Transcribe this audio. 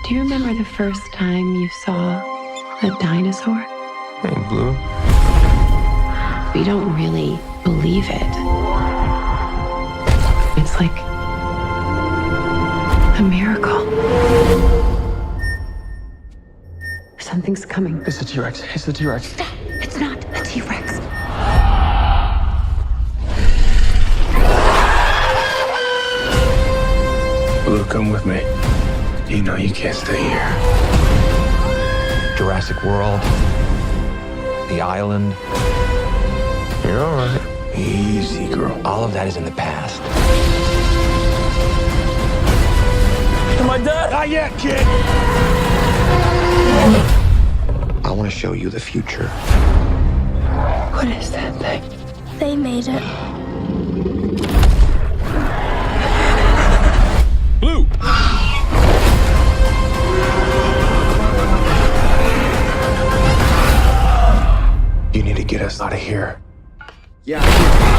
Do you remember the first time you saw a dinosaur? Hey, Blue. We don't really believe it. It's like a miracle. Something's coming. It's the T-Rex. It's the T-Rex. Stop! It's not a T-Rex. Blue, come with me. You know you can't stay here. Jurassic World, The Island, You're all right. Easy, girl. all of that is in the past. Am I dead? Not yet, kid. I want to show you the future. What is that thing? They made it. Blue. You need to get us out of here. Yeah.